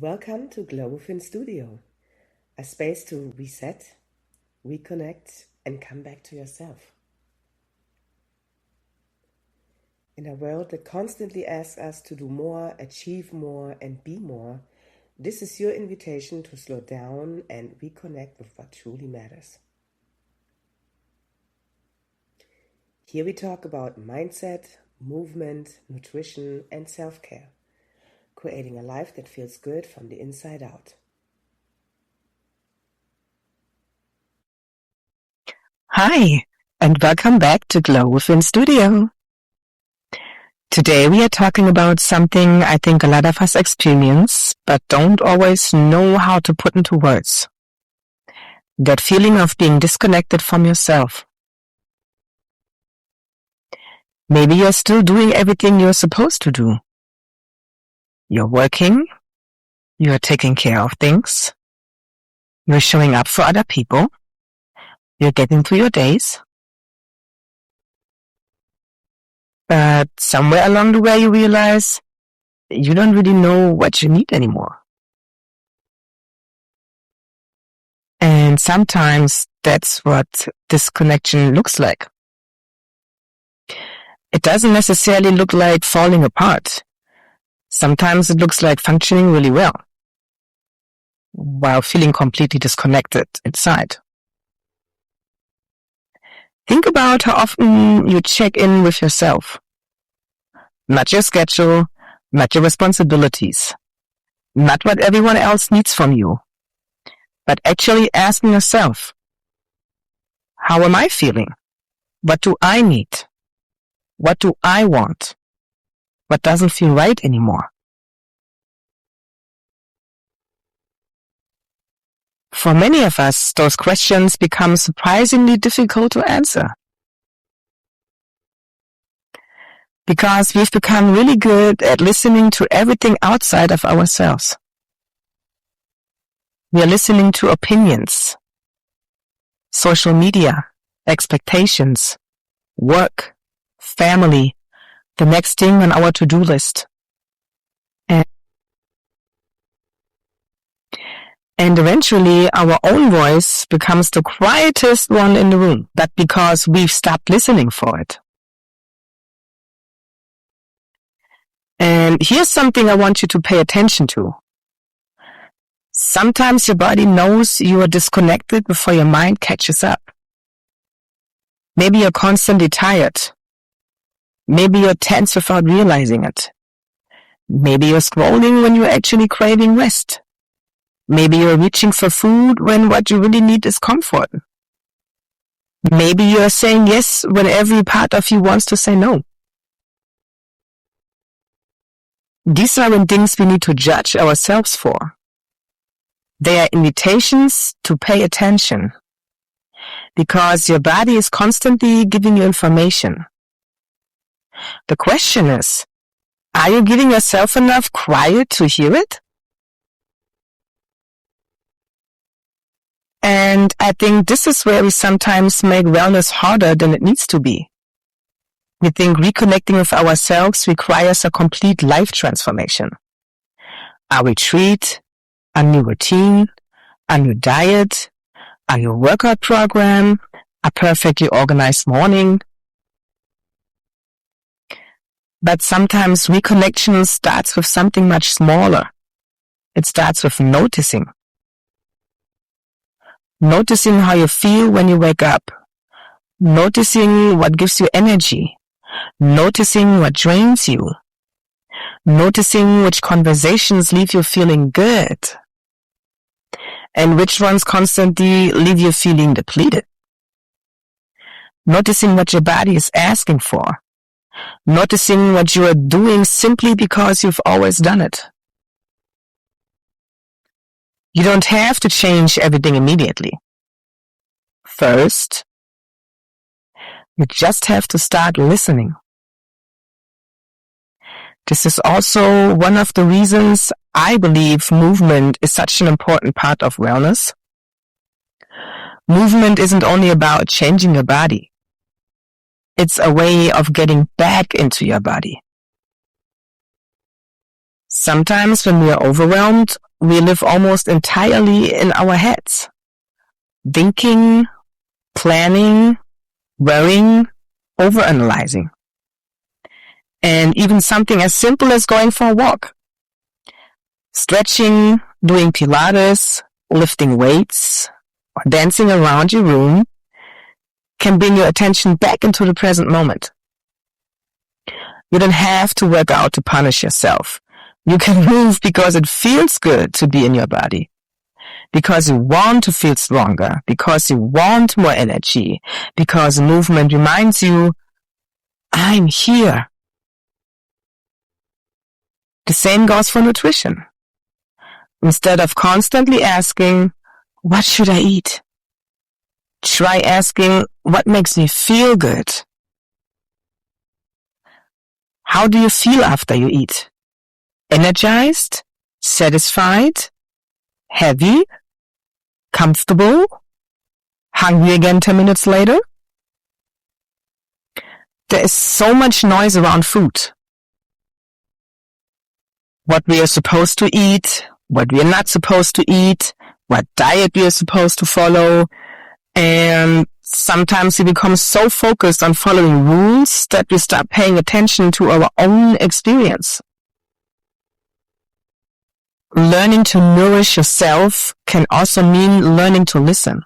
Welcome to Global Fin Studio, a space to reset, reconnect, and come back to yourself. In a world that constantly asks us to do more, achieve more, and be more, this is your invitation to slow down and reconnect with what truly matters. Here we talk about mindset, movement, nutrition, and self-care, creating a life that feels good from the inside out. Hi, and welcome back to Glow Within Studio. Today we are talking about something I think a lot of us experience, but don't always know how to put into words. That feeling of being disconnected from yourself. Maybe you're still doing everything you're supposed to do. You're working, you're taking care of things, you're showing up for other people, you're getting through your days. But somewhere along the way you realize you don't really know what you need anymore. And sometimes that's what disconnection looks like. It doesn't necessarily look like falling apart. Sometimes it looks like functioning really well, while feeling completely disconnected inside. Think about how often you check in with yourself. Not your schedule, not your responsibilities, not what everyone else needs from you, but actually asking yourself, how am I feeling? What do I need? What do I want? What doesn't feel right anymore? For many of us, those questions become surprisingly difficult to answer. Because we've become really good at listening to everything outside of ourselves. We are listening to opinions, social media, expectations, work, family, the next thing on our to-do list. And eventually our own voice becomes the quietest one in the room, but because we've stopped listening for it. And here's something I want you to pay attention to. Sometimes your body knows you are disconnected before your mind catches up. Maybe you're constantly tired. Maybe you're tense without realizing it. Maybe you're scrolling when you're actually craving rest. Maybe you're reaching for food when what you really need is comfort. Maybe you're saying yes when every part of you wants to say no. These aren't things we need to judge ourselves for. They are invitations to pay attention. Because your body is constantly giving you information. The question is, are you giving yourself enough quiet to hear it? And I think this is where we sometimes make wellness harder than it needs to be. We think reconnecting with ourselves requires a complete life transformation. A retreat, a new routine, a new diet, a new workout program, a perfectly organized morning. But sometimes reconnection starts with something much smaller. It starts with noticing. Noticing how you feel when you wake up. Noticing what gives you energy. Noticing what drains you. Noticing which conversations leave you feeling good. And which ones constantly leave you feeling depleted. Noticing what your body is asking for. Noticing what you are doing simply because you've always done it. You don't have to change everything immediately. First, you just have to start listening. This is also one of the reasons I believe movement is such an important part of wellness. Movement isn't only about changing your body. It's a way of getting back into your body. Sometimes when we are overwhelmed, we live almost entirely in our heads, thinking, planning, worrying, overanalyzing. And even something as simple as going for a walk, stretching, doing Pilates, lifting weights, or dancing around your room can bring your attention back into the present moment. You don't have to work out to punish yourself. You can move because it feels good to be in your body, because you want to feel stronger, because you want more energy, because movement reminds you, I'm here. The same goes for nutrition. Instead of constantly asking, what should I eat? Try asking, what makes me feel good? How do you feel after you eat? Energized? Satisfied? Heavy? Comfortable? Hungry again 10 minutes later? There is so much noise around food. What we are supposed to eat, what we are not supposed to eat, what diet we are supposed to follow, and sometimes we become so focused on following rules that we stop paying attention to our own experience. Learning to nourish yourself can also mean learning to listen.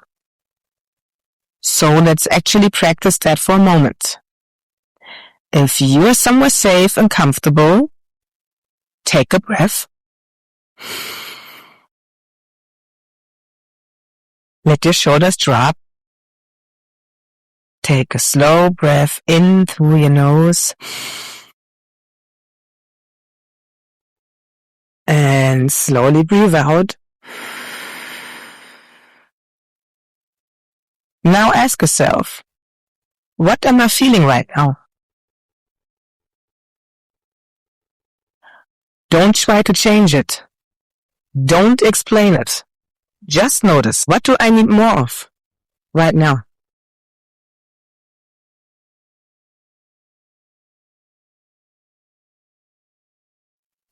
So let's actually practice that for a moment. If you are somewhere safe and comfortable, take a breath. Let your shoulders drop. Take a slow breath in through your nose. And slowly breathe out. Now ask yourself, what am I feeling right now? Don't try to change it. Don't explain it. Just notice, what do I need more of right now?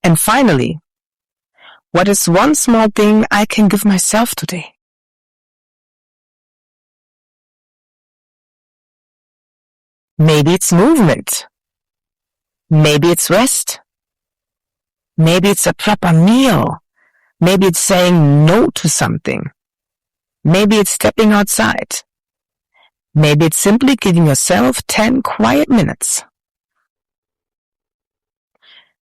And finally, what is one small thing I can give myself today? Maybe it's movement. Maybe it's rest. Maybe it's a proper meal. Maybe it's saying no to something. Maybe it's stepping outside. Maybe it's simply giving yourself 10 quiet minutes.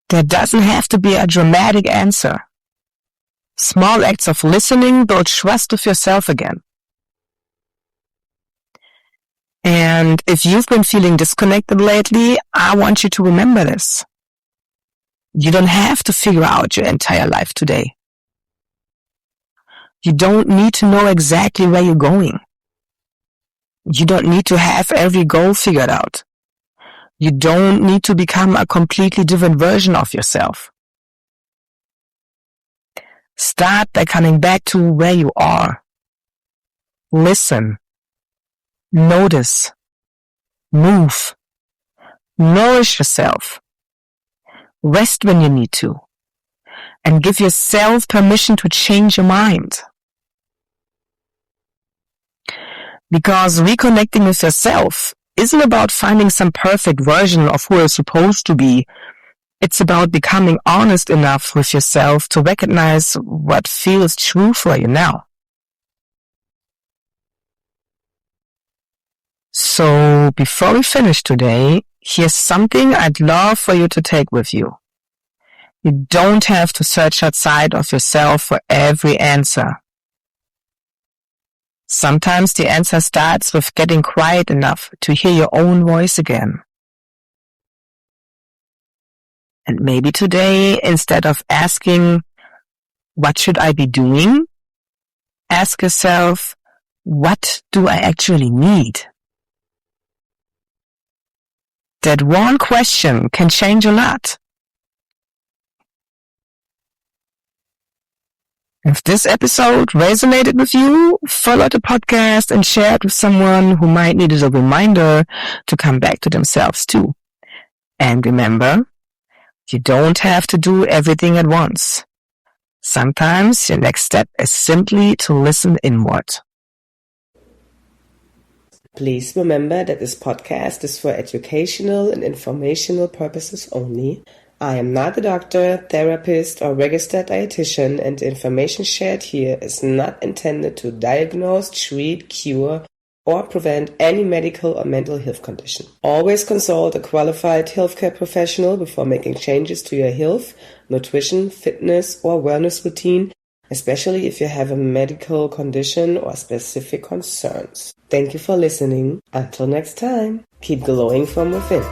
There doesn't have to be a dramatic answer. Small acts of listening build trust with yourself again. And if you've been feeling disconnected lately, I want you to remember this. You don't have to figure out your entire life today. You don't need to know exactly where you're going. You don't need to have every goal figured out. You don't need to become a completely different version of yourself. Start by coming back to where you are. Listen. Notice. Move. Nourish yourself. Rest when you need to. And give yourself permission to change your mind. Because reconnecting with yourself isn't about finding some perfect version of who you're supposed to be. It's about becoming honest enough with yourself to recognize what feels true for you now. So before we finish today, here's something I'd love for you to take with you. You don't have to search outside of yourself for every answer. Sometimes the answer starts with getting quiet enough to hear your own voice again. And maybe today, instead of asking, what should I be doing? Ask yourself, what do I actually need? That one question can change a lot. If this episode resonated with you, follow the podcast and share it with someone who might need a reminder to come back to themselves too. And remember, you don't have to do everything at once. Sometimes your next step is simply to listen inward. Please remember that this podcast is for educational and informational purposes only. I am not a doctor, therapist, or registered dietitian, and the information shared here is not intended to diagnose, treat, cure, or prevent any medical or mental health condition. Always consult a qualified healthcare professional before making changes to your health, nutrition, fitness, or wellness routine, especially if you have a medical condition or specific concerns. Thank you for listening. Until next time, keep glowing from within.